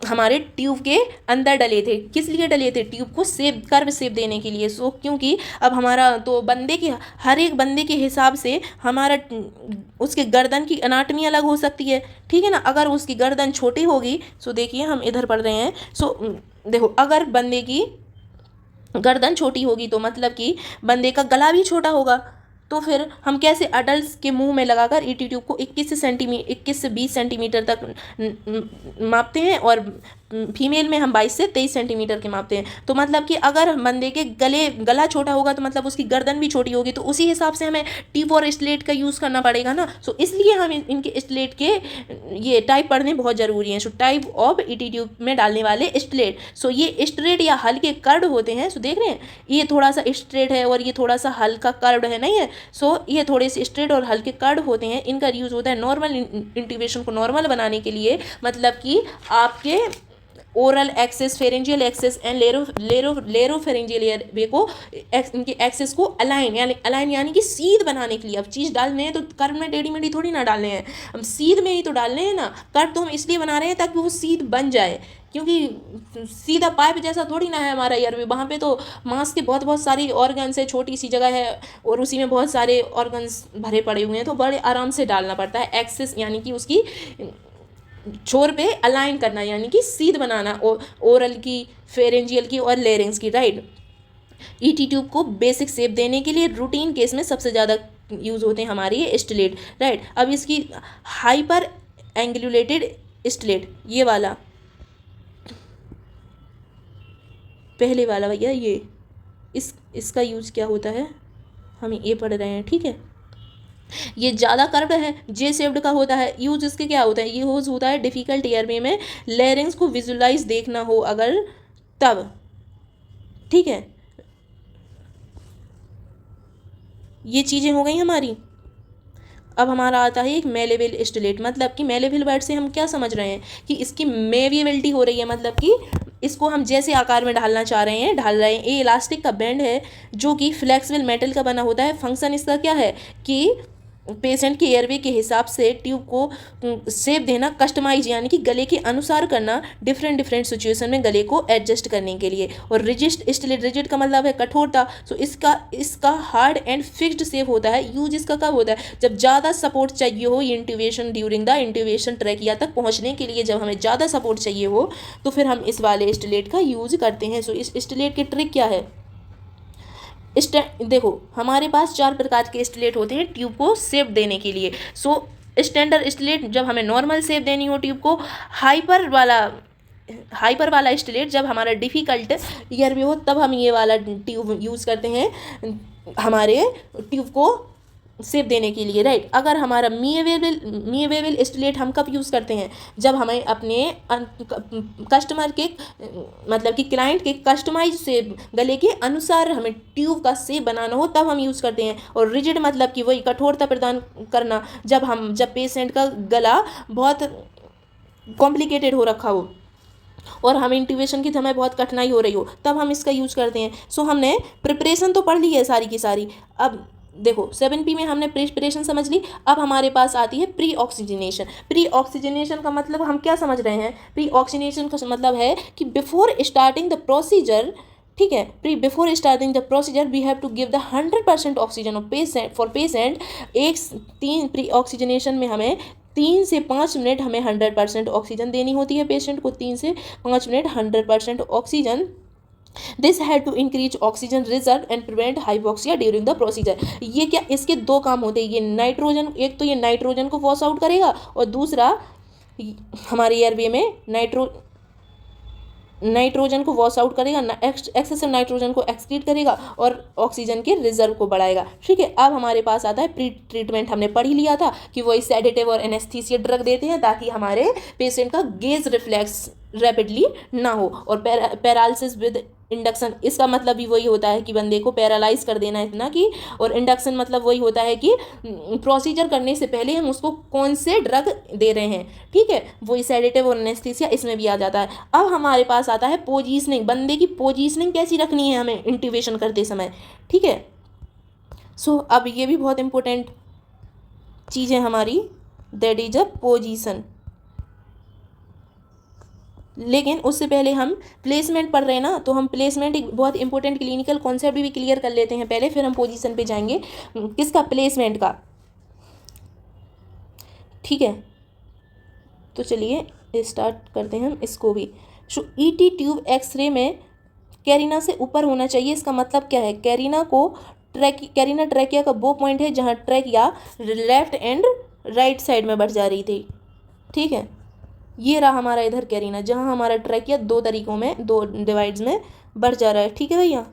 हमारे ट्यूब के अंदर डले थे। किस लिए डले थे? ट्यूब को शेप, कर्व शेप देने के लिए। सो क्योंकि अब हमारा तो हर एक बंदे के हिसाब से हमारा उसके गर्दन की अनाटमी अलग हो सकती है, ठीक है ना। अगर उसकी गर्दन छोटी होगी, सो देखिए हम इधर पढ़ रहे हैं, सो देखो अगर बंदे की गर्दन छोटी होगी तो मतलब कि बंदे का गला भी छोटा होगा। तो फिर हम कैसे अडल्ट के मुंह में लगाकर ईटी ट्यूब को 21 से 20 सेंटीमीटर तक मापते हैं, और फीमेल में हम 22 से 23 सेंटीमीटर के मापते हैं। तो मतलब कि अगर बंदे के गला छोटा होगा तो मतलब उसकी गर्दन भी छोटी होगी, तो उसी हिसाब से हमें ट्यूब और स्लेट का यूज़ करना पड़ेगा ना। सो इसलिए हम इनके स्लेट के ये टाइप पढ़ने बहुत ज़रूरी हैं। So type of ET tube में डालने वाले स्लेट, सो ये स्ट्रेट या हल्के कर्ड होते हैं। सो देख रहे हैं, ये थोड़ा सा स्ट्रेट है और ये थोड़ा सा हल्का कर्ड है, नहीं है। सो ये थोड़े से स्ट्रेट और हल्के कर्ड होते हैं। इनका यूज़ होता है नॉर्मल इंट्यूबेशन को नॉर्मल बनाने के लिए, मतलब कि आपके oral access, pharyngeal access and laryngopharyngeal way को, इनके एक्सेस को अलाइन यानी कि सीध बनाने के लिए। अब चीज़ डालने हैं तो कर्व में टेढ़ी मेढ़ी थोड़ी ना डालने हैं, हम सीध में ही तो डालने हैं ना। कर्व तो हम इसलिए बना रहे हैं ताकि वो सीध बन जाए, क्योंकि सीधा पाइप जैसा थोड़ी ना है हमारा यार, वहाँ पे तो मांस के बहुत सारी ऑर्गन्स है, छोटी सी जगह है और उसी में बहुत सारे ऑर्गन्स भरे पड़े हुए हैं, तो बड़े आराम से डालना पड़ता है। एक्सेस यानी कि उसकी छोर पे अलाइन करना, यानी कि सीध बनाना, ओरल की, फेरेंजियल की और लेरिंग्स की, राइट। ईटी ट्यूब को बेसिक शेप देने के लिए रूटीन केस में सबसे ज़्यादा यूज़ होते हैं हमारे ये स्टिलेट, राइट। अब इसकी हाइपर एंगुलेटेड स्टिलेट, ये वाला पहले वाला भैया, ये इसका यूज़ क्या होता है हम ये पढ़ रहे हैं, ठीक है। ये ज़्यादा कर्व्ड है, जे शेप्ड का होता है। यूज इसके क्या होता है, ये यूज होता है डिफ़िकल्ट एयरवे में लेरिंग्स को विजुलाइज देखना हो अगर, तब, ठीक है। ये चीज़ें हो गई हमारी। अब हमारा आता है एक मेलेबल स्टिलेट, मतलब कि मेलेबल वर्ड से हम क्या समझ रहे हैं कि इसकी मेविएबिलिटी हो रही है, मतलब कि इसको हम जैसे आकार में ढाल रहे हैं। ये इलास्टिक का बैंड है जो कि फ्लेक्सिबल मेटल का बना होता है। फंक्शन इसका क्या है कि पेशेंट के एयरवे के हिसाब से ट्यूब को शेप देना, कस्टमाइज यानी कि गले के अनुसार करना, डिफरेंट सिचुएशन में गले को एडजस्ट करने के लिए। और रिजिड का मतलब है कठोरता। सो इसका हार्ड एंड फिक्स्ड शेप होता है। यूज इसका कब होता है? जब ज़्यादा सपोर्ट चाहिए हो intubation, during the intubation trachea तक पहुँचने के लिए जब हमें ज़्यादा सपोर्ट चाहिए हो तो फिर हम इस वाले स्टिलेट का यूज करते हैं। सो इस स्टिलेट की ट्रिक क्या है? देखो हमारे पास 4 प्रकार के स्टिलेट होते हैं ट्यूब को शेप देने के लिए। सो स्टैंडर्ड स्टिलेट जब हमें नॉर्मल शेप देनी हो ट्यूब को, हाइपर वाला स्टिलेट जब हमारा डिफ़िकल्ट ईयर हो तब हम ये वाला ट्यूब यूज़ करते हैं हमारे ट्यूब को शेप देने के लिए, राइट। अगर हमारा मीएवेबल स्टिलेट हम कब यूज़ करते हैं? जब हमें अपने कस्टमर के मतलब कि क्लाइंट के कस्टमाइज शेप, गले के अनुसार हमें ट्यूब का शेप बनाना हो तब हम यूज़ करते हैं। और रिजिड मतलब कि वही कठोरता प्रदान करना, जब पेशेंट का गला बहुत कॉम्प्लिकेटेड हो रखा हो और हमें इंट्यूबेशन की समय बहुत कठिनाई हो रही हो तब हम इसका यूज़ करते हैं। सो हमने प्रिपरेशन तो पढ़ ली है सारी की सारी। अब देखो 7P में हमने प्रिपरेशन समझ ली। अब हमारे पास आती है प्री ऑक्सीजनेशन। प्री ऑक्सीजनेशन का मतलब हम क्या समझ रहे हैं? प्री ऑक्सीजनेशन का मतलब है कि बिफोर स्टार्टिंग द प्रोसीजर, ठीक है, before starting the procedure we have to give the 100% oxygen of patient for patient. Pre oxygenation में हमें 3 से 5 मिनट हमें 100% ऑक्सीजन देनी होती है पेशेंट को। 3 से 5 minute 100% oxygen. This had to increase oxygen reserve and prevent hypoxia during the procedure. ये क्या, इसके 2 काम होते हैं। ये नाइट्रोजन, एक तो ये नाइट्रोजन को वॉश आउट करेगा और दूसरा हमारे एयरवे में नाइट्रोजन को वॉश आउट करेगा, एक्सेसिव नाइट्रोजन को एक्सक्रीट करेगा और ऑक्सीजन के रिजर्व को बढ़ाएगा, ठीक है। अब हमारे पास आता है प्री ट्रीटमेंट। हमने पढ़ ही लिया था कि वही सेडेटिव और एनेस्थीसिया ड्रग देते हैं ताकि हमारे पेशेंट का गेज रिफ्लेक्स रैपिडली ना हो। और पैरालिसिस विद इंडक्शन, इसका मतलब भी वही होता है कि बंदे को पैरालाइज कर देना इतना कि, और इंडक्शन मतलब वही होता है कि प्रोसीजर करने से पहले हम उसको कौन से ड्रग दे रहे हैं, ठीक है। वही सेडेटिव और एनेस्थीसिया इसमें भी आ जाता है। अब हमारे पास आता है पोजीशनिंग। बंदे की पोजीशनिंग कैसी रखनी है हमें इंट्यूबेशन करते समय, ठीक है। सो अब ये भी बहुत इंपॉर्टेंट चीज़ है हमारी, दैट इज अ पोजीशन। लेकिन उससे पहले हम प्लेसमेंट पढ़ रहे हैं ना, तो हम प्लेसमेंट एक बहुत इंपॉर्टेंट क्लिनिकल कॉन्सेप्ट भी क्लियर कर लेते हैं पहले, फिर हम पोजीशन पे जाएंगे। किसका? प्लेसमेंट का, ठीक है। तो चलिए स्टार्ट करते हैं हम इसको भी। ईटी ट्यूब एक्सरे में कैरिना से ऊपर होना चाहिए। इसका मतलब क्या है? कैरिना ट्रैकिया का वो पॉइंट है जहाँ trachea left and right side में बढ़ जा रही थी, ठीक है। ये रहा हमारा इधर कैरिना, जहाँ हमारा ट्रैकिया 2 तरीकों में, 2 डिवाइड्स में बढ़ जा रहा है, ठीक है भैया।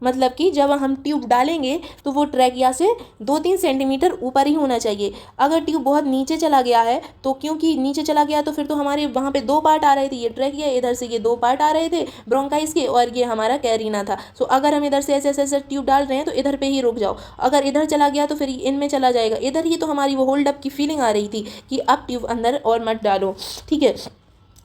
मतलब कि जब हम ट्यूब डालेंगे तो वो ट्रैकिया से 2-3 सेंटीमीटर ऊपर ही होना चाहिए। अगर ट्यूब बहुत नीचे चला गया है तो, क्योंकि नीचे चला गया तो फिर तो हमारे वहाँ पे 2 पार्ट आ रहे थे, ये ट्रैकिया, इधर से ये 2 पार्ट आ रहे थे ब्रोंकाइस के, और ये हमारा कैरिना था। सो अगर हम इधर से ऐसे ट्यूब डाल रहे हैं तो इधर पर ही रुक जाओ। अगर इधर चला गया तो फिर इनमें चला जाएगा इधर ही, तो हमारी वो होल्ड अप की फीलिंग आ रही थी कि अब ट्यूब अंदर और मत डालो, ठीक है।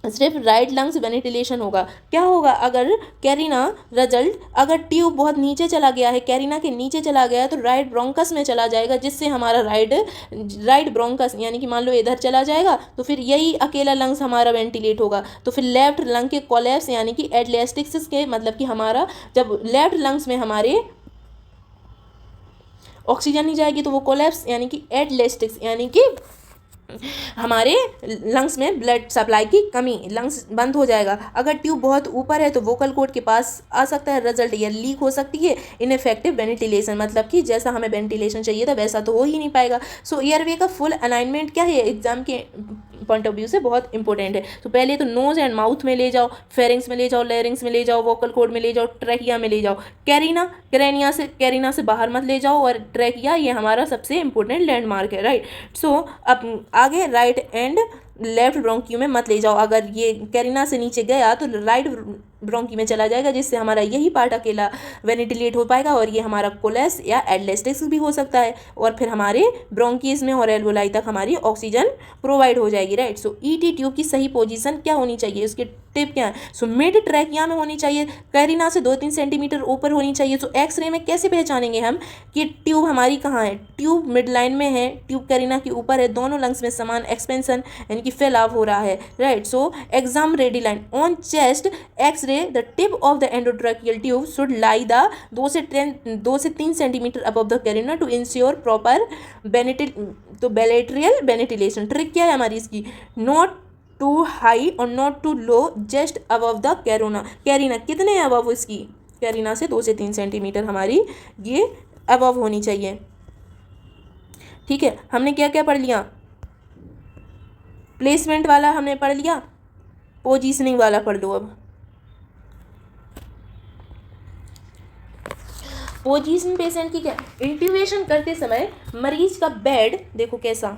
सिर्फ राइट लंग्स वेंटिलेशन होगा। क्या होगा अगर कैरिना रिजल्ट, अगर ट्यूब बहुत नीचे चला गया है, कैरिना के नीचे चला गया है तो राइट ब्रोंकस में चला जाएगा, जिससे हमारा राइट ब्रोंकस यानी कि मान लो इधर चला जाएगा तो फिर यही अकेला लंग्स हमारा वेंटिलेट होगा। तो फिर लेफ्ट लंग के कोलैप्स यानी कि एटलेस्टिक्स के, मतलब कि हमारा जब लेफ्ट लंग्स में हमारे ऑक्सीजन नहीं जाएगी तो वो कोलैप्स यानी कि एटलेस्टिक्स यानी कि हमारे लंग्स में ब्लड सप्लाई की कमी, लंग्स बंद हो जाएगा। अगर ट्यूब बहुत ऊपर है तो वोकल कॉर्ड के पास आ सकता है रिजल्ट, या लीक हो सकती है। इनफेक्टिव वेंटिलेशन, मतलब कि जैसा हमें वेंटिलेशन चाहिए था वैसा तो हो ही नहीं पाएगा। सो एयरवे का फुल अलाइनमेंट क्या है, एग्जाम के पॉइंट ऑफ व्यू से बहुत इंपॉर्टेंट है। तो पहले तो नोज एंड माउथ में ले जाओ, फेरिंग्स में ले जाओ, लेरिंग्स में ले जाओ, वोकल कॉर्ड में ले जाओ, ट्रैकिया में ले जाओ। कैरिना से बाहर मत ले जाओ, और ट्रैकिया ये हमारा सबसे इंपॉर्टेंट लैंडमार्क है, राइट। सो अब आगे राइट एंड लेफ्ट ब्रोंकी में मत ले जाओ। अगर ये कैरिना से नीचे गया तो राइट ब्रोंकी में चला जाएगा, जिससे हमारा यही पार्ट अकेला वेंटिलेट हो पाएगा और ये हमारा कोलेस या एडलेस्टिक्स भी हो सकता है, और फिर हमारे ब्रोंकीज में और एल्वोलाई तक हमारी ऑक्सीजन प्रोवाइड हो जाएगी, राइट। सो ईटी ट्यूब की सही पोजीशन क्या होनी चाहिए, उसके टिप क्या है? सो मिड ट्रैकिया में होनी चाहिए, कैरिना से 2-3 सेंटीमीटर ऊपर होनी चाहिए। सो एक्सरे में कैसे पहचानेंगे हम कि ट्यूब हमारी कहाँ है? ट्यूब मिड लाइन में है, ट्यूब कैरिना के ऊपर है, दोनों लंग्स में समान एक्सपेंशन यानी कि फैलाव हो रहा है, right. So exam ready line on chest X-ray the tip of the endotracheal tube should lie the 2 से 3 centimetre above the carina to ensure proper bilateral ventilation. Trick क्या है हमारी इसकी? नॉट टू हाई और not too low, just above the carina. कितने above इसकी? Carina से 2 से 3 सेंटीमीटर हमारी ये अबव होनी चाहिए, ठीक है। हमने क्या क्या पढ़ लिया? प्लेसमेंट वाला हमने पढ़ लिया, पोजीशनिंग वाला पढ़ लो अब। पोजीशन पेशेंट की क्या? इंट्यूबेशन करते समय मरीज का बेड देखो कैसा,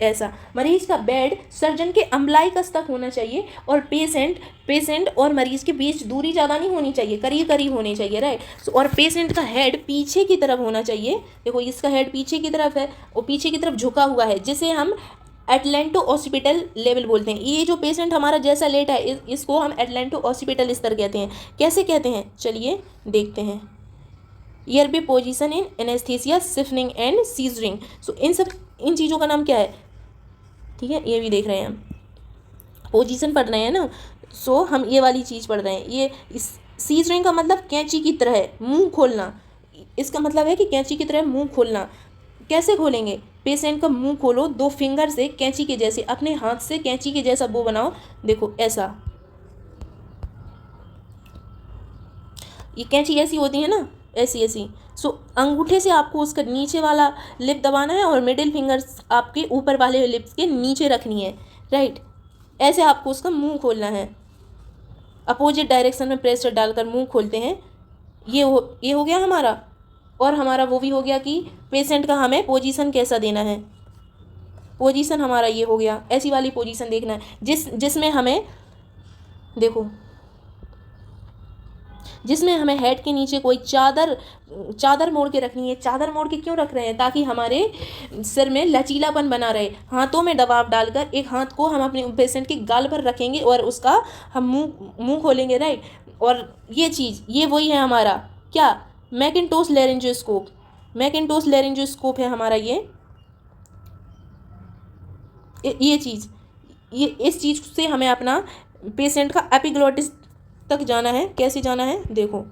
ऐसा मरीज का बेड सर्जन के अम्बलाइकस तक होना चाहिए, और पेशेंट और मरीज के बीच दूरी ज़्यादा नहीं होनी चाहिए, करीब करीब होनी चाहिए, राइट। और पेशेंट का हेड पीछे की तरफ होना चाहिए। देखो इसका हेड पीछे की तरफ है और पीछे की तरफ झुका हुआ है, जिसे हम एटलेंटो ऑसिपिटल लेवल बोलते हैं। ये जो पेशेंट हमारा जैसा लेटा है इसको हम एटलेंटो ऑसिपिटल स्तर कहते हैं। कैसे कहते हैं चलिए देखते हैं। ईयर पे position in anaesthesia, stiffening and seizuring. So इन चीज़ों का नाम क्या है, ठीक है। ये भी देख रहे हैं हम, पोजीशन पढ़ रहे हैं ना, सो हम ये वाली चीज़ पढ़ रहे हैं। ये सीजरिंग का मतलब कैंची की तरह मुंह खोलना, इसका मतलब है कि कैंची की तरह मुंह खोलना। कैसे खोलेंगे? पेशेंट का मुंह खोलो 2 फिंगर से कैंची के जैसे, अपने हाथ से कैंची के जैसा वो बनाओ, देखो ऐसा। ये कैंची ऐसी होती है ना, ऐसी ऐसी। सो अंगूठे से आपको उसका नीचे वाला लिप दबाना है और मिडिल फिंगर्स आपके ऊपर वाले लिप्स के नीचे रखनी है, राइट। ऐसे आपको उसका मुंह खोलना है, अपोजिट डायरेक्शन में प्रेशर डालकर मुंह खोलते हैं। ये हो गया हमारा, और हमारा वो भी हो गया कि पेशेंट का हमें पोजीशन कैसा देना है। पोजीशन हमारा ये हो गया, ऐसी वाली पोजीशन देखना है जिसमें हमें देखो, जिसमें हमें हेड के नीचे कोई चादर मोड़ के रखनी है। चादर मोड़ के क्यों रख रहे हैं? ताकि हमारे सिर में लचीलापन बना रहे। हाथों में दबाव डालकर एक हाथ को हम अपने पेशेंट के गाल पर रखेंगे और उसका हम मुंह खोलेंगे, राइट। और ये चीज़ ये वही है हमारा क्या, मैकिन्टोश लैरिंजोस्कोप। मैकिन्टोश लैरिंजोस्कोप है हमारा ये चीज़। ये इस चीज़ से हमें अपना पेशेंट का एपिग्लोटिस तक जाना है। कैसे जाना है देखो,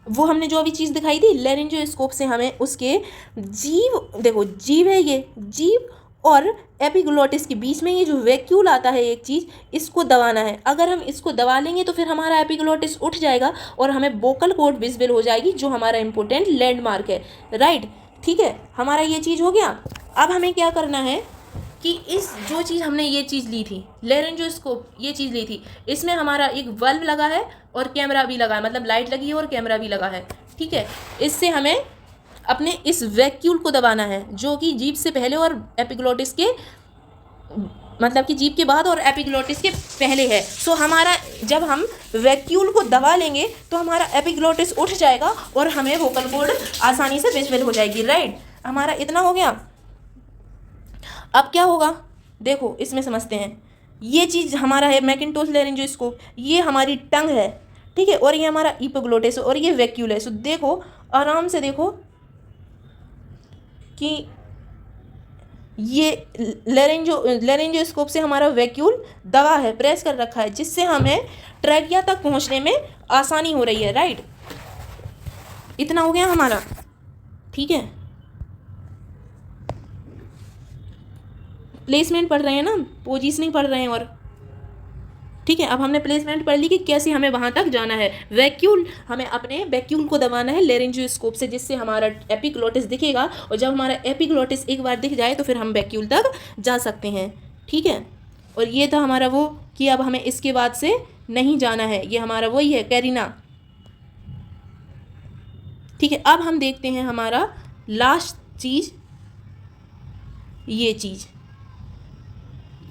वो हमने जो अभी चीज़ दिखाई थी लैरिंजोस्कोप से हमें उसके जीभ, देखो जीभ है, ये जीभ और एपिग्लोटिस के बीच में ये जो वैक्यूल आता है एक चीज़, इसको दबाना है। अगर हम इसको दबा लेंगे तो फिर हमारा एपिग्लोटिस उठ जाएगा और हमें वोकल कॉर्ड विजिबल हो जाएगी, जो हमारा इंपॉर्टेंट लैंडमार्क है, राइट। ठीक है, हमारा ये चीज़ हो गया। अब हमें क्या करना है कि इस जो चीज़ हमने ये चीज़ ली थी लैरिंजोस्कोप, ये चीज़ ली थी, इसमें हमारा एक बल्ब लगा है और कैमरा भी लगा है, मतलब लाइट लगी है और कैमरा भी लगा है, ठीक है। इससे हमें अपने इस वैक्यूल को दबाना है, जो कि जीभ से पहले और एपिग्लोटिस के, मतलब कि जीभ के बाद और एपिग्लोटिस के पहले है। सो हमारा जब हम वैक्यूल को दबा लेंगे तो हमारा एपिग्लोटिस उठ जाएगा और हमें वोकल कॉर्ड आसानी से विजिबल हो जाएगी, राइट। हमारा इतना हो गया। अब क्या होगा देखो, इसमें समझते हैं। ये चीज़ हमारा है मैकिन्टोश लैरिंजोस्कोप, ये हमारी टंग है, ठीक है, और ये हमारा एपिग्लोटिस और ये वैक्यूल है। सो देखो आराम से देखो कि ये लैरिंजोस्कोप से हमारा वैक्यूल दबा है, प्रेस कर रखा है, जिससे हमें ट्रैकिया तक पहुंचने में आसानी हो रही है, राइट। इतना हो गया हमारा, ठीक है। प्लेसमेंट पढ़ रहे हैं ना, पोजीशनिंग पढ़ रहे हैं, और ठीक है। अब हमने प्लेसमेंट पढ़ ली कि कैसे हमें वहाँ तक जाना है। वैक्यूल, हमें अपने वैक्यूल को दबाना है लैरिंजोस्कोप से, जिससे हमारा एपिग्लोटिस दिखेगा, और जब हमारा एपिग्लोटिस एक बार दिख जाए तो फिर हम वैक्यूल तक जा सकते हैं, ठीक है। और ये था हमारा वो कि अब हमें इसके बाद से नहीं जाना है, ये हमारा वही है कैरिना, ठीक है। अब हम देखते हैं हमारा लास्ट चीज़, ये चीज़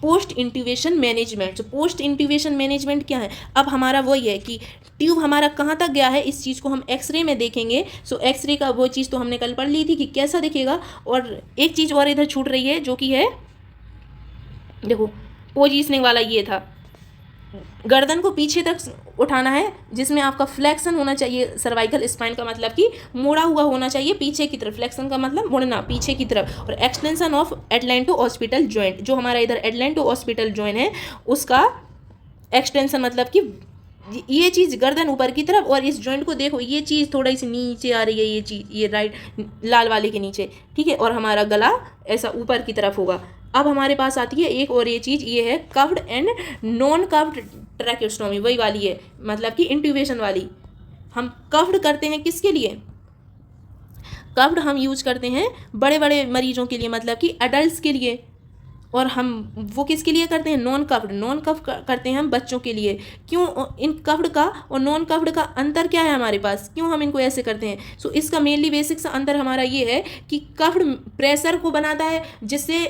पोस्ट इंट्यूबेशन मैनेजमेंट। तो पोस्ट इंट्यूबेशन मैनेजमेंट क्या है, अब हमारा वही है कि ट्यूब हमारा कहाँ तक गया है, इस चीज़ को हम एक्सरे में देखेंगे। सो एक्सरे का वो चीज़ तो हमने कल पढ़ ली थी कि कैसा दिखेगा। और एक चीज़ और इधर छूट रही है जो कि है, देखो पोजीशनिंग वाला ये था, गर्दन को पीछे तक उठाना है, जिसमें आपका फ्लेक्शन होना चाहिए सर्वाइकल स्पाइन का मतलब कि मुड़ा हुआ होना चाहिए पीछे की तरफ, फ्लेक्शन का मतलब मुड़ना पीछे की तरफ। और extension of atlanto occipital joint, जो हमारा इधर एटलेंटो ऑस्पिटल जॉइंट है उसका एक्सटेंशन मतलब कि ये चीज़ गर्दन ऊपर की तरफ, और इस जॉइंट को देखो ये चीज़ थोड़ी सी नीचे आ रही है, ये चीज़ ये राइट लाल वाले के नीचे, ठीक है। और हमारा गला ऐसा ऊपर की तरफ होगा। अब हमारे पास आती है एक और ये चीज़, ये है कव्ड एंड नॉन कव्ड ट्रैकेस्टोमी, वही वाली है मतलब कि इंट्यूबेशन वाली। हम कव्ड करते हैं किसके लिए, कव्ड हम यूज करते हैं बड़े बड़े मरीजों के लिए मतलब कि एडल्ट्स के लिए, और हम वो किसके लिए करते हैं, नॉन कव्ड करते हैं हम बच्चों के लिए। क्यों, इन कव्ड का और नॉन कव्ड का अंतर क्या है हमारे पास, क्यों हम इनको ऐसे करते हैं। सो इसका मेनली बेसिक सा अंतर हमारा ये है कि कव्ड प्रेशर को बनाता है, जिससे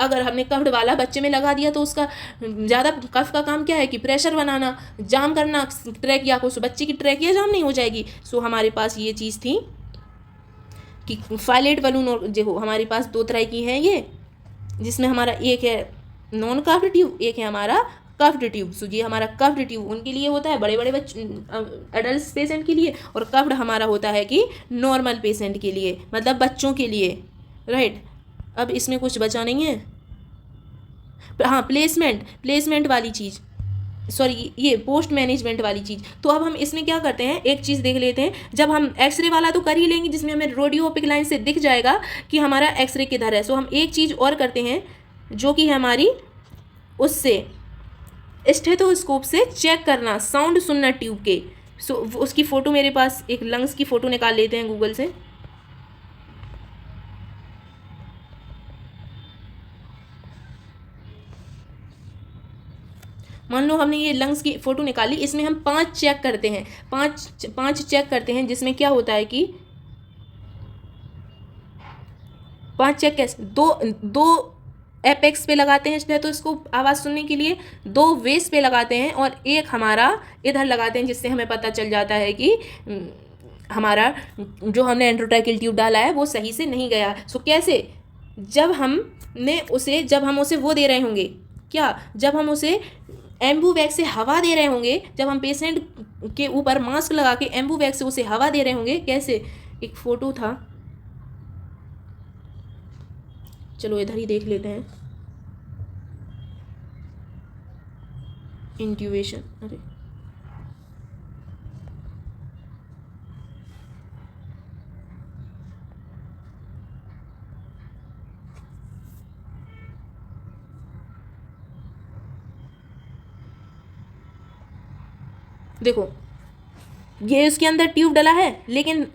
अगर हमने कव्ड वाला बच्चे में लगा दिया तो उसका ज़्यादा कफ का काम क्या है कि प्रेशर बनाना, जाम करना ट्रैकिया को, सो बच्चे की ट्रैकिया जाम नहीं हो जाएगी। सो हमारे पास ये चीज़ थी कि फाइलेट बलून, और देखो हमारे पास दो तरह की हैं ये, जिसमें हमारा एक है नॉन कव्ड ट्यूब, एक है हमारा कव्ड ट्यूब। सो ये हमारा कव्ड ट्यूब उनके लिए होता है बड़े बड़े बच्चे एडल्ट पेशेंट के लिए, और कव्ड हमारा होता है कि नॉर्मल पेशेंट के लिए मतलब बच्चों के लिए, राइट। अब इसमें कुछ बचा नहीं है, हाँ प्लेसमेंट वाली चीज़, सॉरी ये पोस्ट मैनेजमेंट वाली चीज़। तो अब हम इसमें क्या करते हैं, एक चीज़ देख लेते हैं। जब हम एक्सरे वाला तो कर ही लेंगे, जिसमें हमें रेडियोपिक लाइन से दिख जाएगा कि हमारा एक्सरे किधर है। सो हम एक चीज़ और करते हैं जो कि हमारी उससे स्टेथोस्कोप से चेक करना, साउंड सुनना ट्यूब के। सो उसकी फ़ोटो मेरे पास, एक लंग्स की फ़ोटो निकाल लेते हैं गूगल से। मान लो हमने ये लंग्स की फ़ोटो निकाली, इसमें हम 5 चेक करते हैं, पाँच चेक करते हैं, जिसमें क्या होता है कि 5 चेक कैसे, दो एपेक्स पे लगाते हैं तो इसको आवाज़ सुनने के लिए, 2 वेस पे लगाते हैं, और एक हमारा इधर लगाते हैं, जिससे हमें पता चल जाता है कि हमारा जो हमने एंट्रोट्रैकियल ट्यूब डाला है वो सही से नहीं गया। सो कैसे, जब हम उसे वो दे रहे होंगे क्या, जब हम उसे एम्बू बैग से हवा दे रहे होंगे, जब हम पेशेंट के ऊपर मास्क लगा के एम्बू बैग से उसे हवा दे रहे होंगे, कैसे, एक फ़ोटो था, चलो इधर ही देख लेते हैं। इंट्यूबेशन, अरे देखो ये इसके अंदर ट्यूब डला है, लेकिन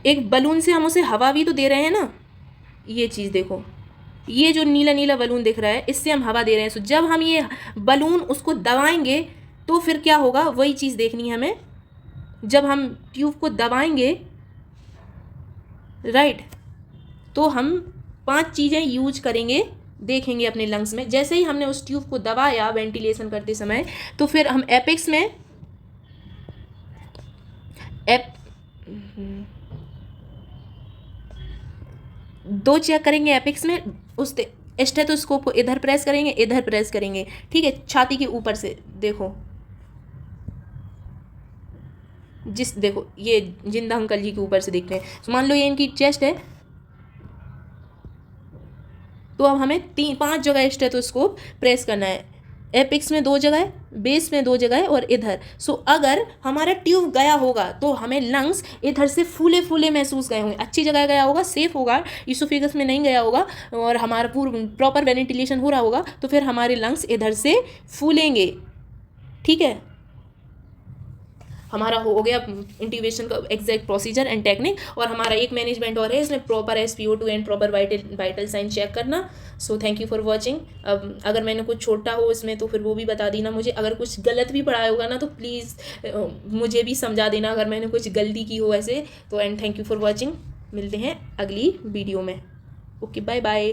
एक बलून से हम उसे हवा भी तो दे रहे हैं ना। ये चीज़ देखो, ये जो नीला नीला बलून दिख रहा है, इससे हम हवा दे रहे हैं। सो जब हम ये बलून उसको दबाएंगे तो फिर क्या होगा, वही चीज़ देखनी है हमें। जब हम ट्यूब को दबाएंगे, राइट, तो हम 5 चीज़ें यूज करेंगे, देखेंगे अपने लंग्स में। जैसे ही हमने उस ट्यूब को दबाया वेंटिलेशन करते समय, तो फिर हम एपेक्स में दो चेक करेंगे एपेक्स में, उस स्टेथोस्कोप को इधर प्रेस करेंगे, ठीक है, छाती के ऊपर से देखो, देखो ये जिंदा अंकल जी के ऊपर से दिख रहे हैं। तो मान लो ये इनकी चेस्ट है, तो अब हमें 5 जगह स्टेथोस्कोप प्रेस करना है, एपेक्स में 2 जगह, बेस में 2 जगह, और इधर। सो अगर हमारा ट्यूब गया होगा तो हमें लंग्स इधर से फूले फूले महसूस गए होंगे, अच्छी जगह गया होगा, सेफ होगा, ईसोफेगस में नहीं गया होगा, और हमारा पूरा प्रॉपर वेंटिलेशन हो रहा होगा, तो फिर हमारे लंग्स इधर से फूलेंगे, ठीक है। हमारा हो गया इंट्यूबेशन का एग्जैक्ट प्रोसीजर एंड टेक्निक। और हमारा एक मैनेजमेंट और है इसमें, proper SpO2 and proper vital sign check करना। So thank you for watching. अब अगर मैंने कुछ छोटा हो इसमें तो फिर वो भी बता देना मुझे, अगर कुछ गलत भी पढ़ाया होगा ना तो प्लीज़ मुझे भी समझा देना अगर मैंने कुछ गलती की हो ऐसे तो। And thank you for watching, मिलते हैं अगली वीडियो में। Okay, bye bye.